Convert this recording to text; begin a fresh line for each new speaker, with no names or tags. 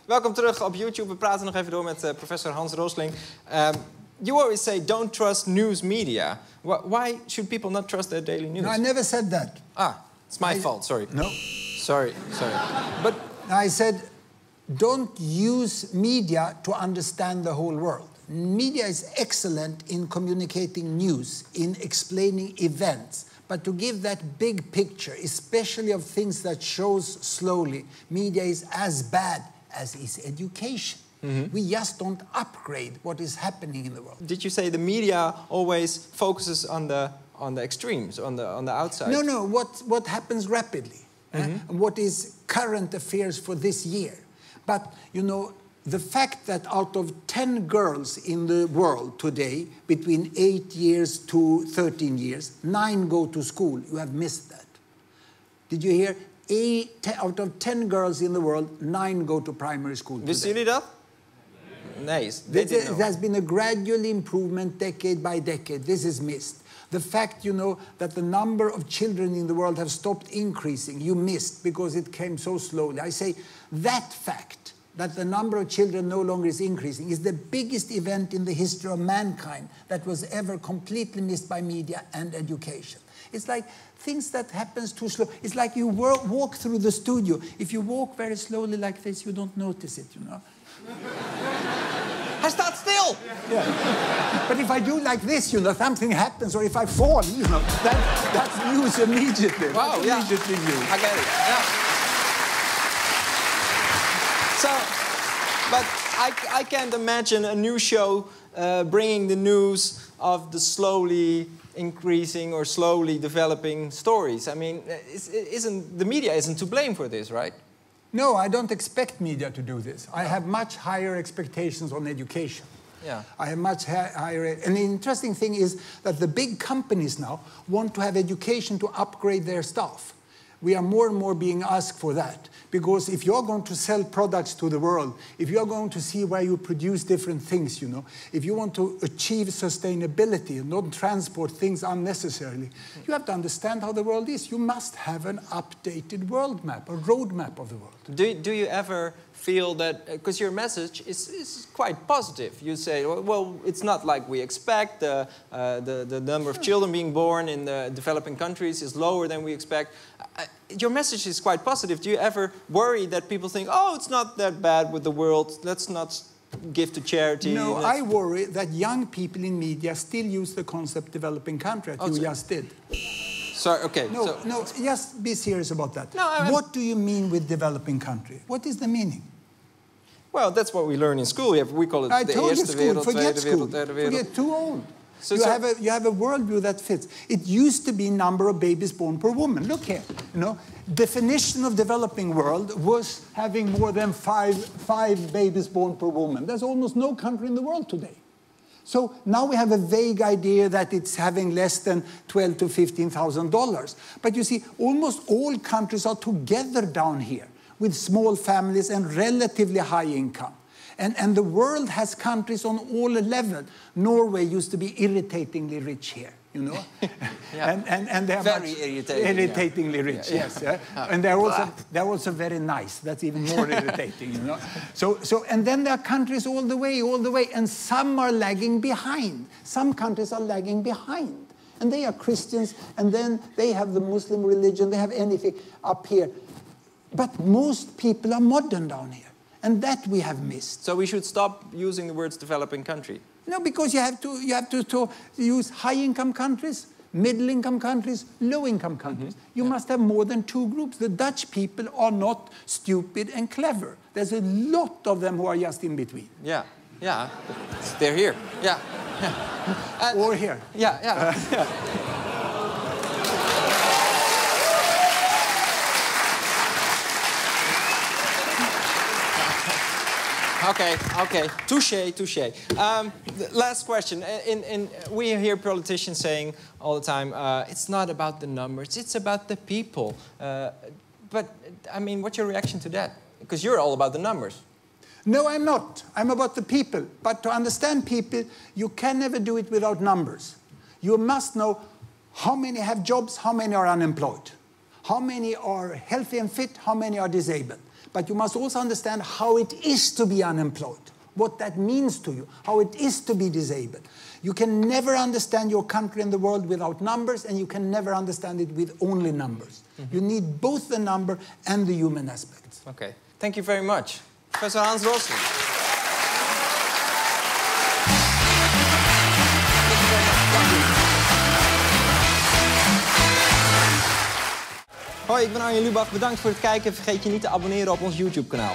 Welkom terug op YouTube. We praten nog even door met professor Hans Rosling. You always say don't trust news media. Why should people not trust their daily news?
No, I never said that.
Ah, it's my fault, sorry.
No.
Sorry. But
I said don't use media to understand the whole world. Media is excellent in communicating news, in explaining events. But to give that big picture, especially of things that shows slowly, media is as bad as is education. We just don't upgrade what is happening in the world.
Did you say the media always focuses on the extremes, on the outside?
No. What happens rapidly, what is current affairs for this year. But you know, the fact that out of 10 girls in the world today, between 8 years to 13 years, 9 go to school. You have missed that. Did you hear? Out of 10 girls in the world, 9 go to primary school today.
Wisten jullie dat? Nee,
There's been a gradual improvement decade by decade. This is missed. The fact, you know, that the number of children in the world have stopped increasing, you missed because it came so slowly. I say that fact, that the number of children no longer is increasing, is the biggest event in the history of mankind that was ever completely missed by media and education. It's like things that happens too slow. It's like you walk through the studio. If you walk very slowly like this, you don't notice it, you know.
Hij staat stil!
Yeah. But if I do like this, you know, something happens, or if I fall, you know, that's news immediately.
Wow,
that's immediately news.
I get it, yeah. So, but I can't imagine a new show bringing the news of the slowly increasing or slowly developing stories. I mean, the media isn't to blame for this, right?
No, I don't expect media to do this. I have much higher expectations on education.
Yeah.
I have much higher... And the interesting thing is that the big companies now want to have education to upgrade their staff. We are more and more being asked for that. Because if you're going to sell products to the world, if you're going to see where you produce different things, you know, if you want to achieve sustainability and not transport things unnecessarily, you have to understand how the world is. You must have an updated world map, a road map of the world.
Do you ever feel that, because your message is quite positive, you say, well, it's not like we expect, the number of children being born in the developing countries is lower than we expect. Your message is quite positive. Do you ever worry that people think, oh, it's not that bad with the world, let's not give to charity?
No, I worry that young people in media still use the concept developing country, as you just did.
Sorry, okay.
No, just be serious about that.
No,
what do you mean with developing country? What is the meaning?
Well, that's what we learn in school. We call it
I
the
told you
Eerste
school,
Wereld,
forget
Tweede
school,
Wereld, Derde Wereld.
forget, too old.
So,
you have a worldview that fits. It used to be number of babies born per woman. Look here, you know, definition of developing world was having more than five babies born per woman. There's almost no country in the world today. So now we have a vague idea that it's having less than $12,000 to $15,000. But you see, almost all countries are together down here with small families and relatively high income. And the world has countries on all levels. Norway used to be irritatingly rich here, you know.
Yeah.
And they're
very
irritatingly rich, yes. Yeah. And they're also very nice. That's even more irritating, you know. So and then there are countries all the way, and some are lagging behind. Some countries are lagging behind. And they are Christians, and then they have the Muslim religion, they have anything up here. But most people are modern down here. And that we have missed.
So we should stop using the words developing country?
No, because you have to use high-income countries, middle-income countries, low-income countries. You must have more than 2 groups. The Dutch people are not stupid and clever. There's a lot of them who are just in between.
Yeah, yeah. They're here. Yeah.
Or here.
Yeah. Okay. Touche. Last question. We hear politicians saying all the time, it's not about the numbers, it's about the people. But, I mean, what's your reaction to that? Because you're all about the numbers.
No, I'm not. I'm about the people. But to understand people, you can never do it without numbers. You must know how many have jobs, how many are unemployed. How many are healthy and fit? How many are disabled? But you must also understand how it is to be unemployed, what that means to you, how it is to be disabled. You can never understand your country and the world without numbers, and you can never understand it with only numbers. You need both the number and the human aspects.
Okay, thank you very much. Professor Hans Rosling. Hoi, ik ben Arjen Lubach. Bedankt voor het kijken. Vergeet je niet te abonneren op ons YouTube-kanaal.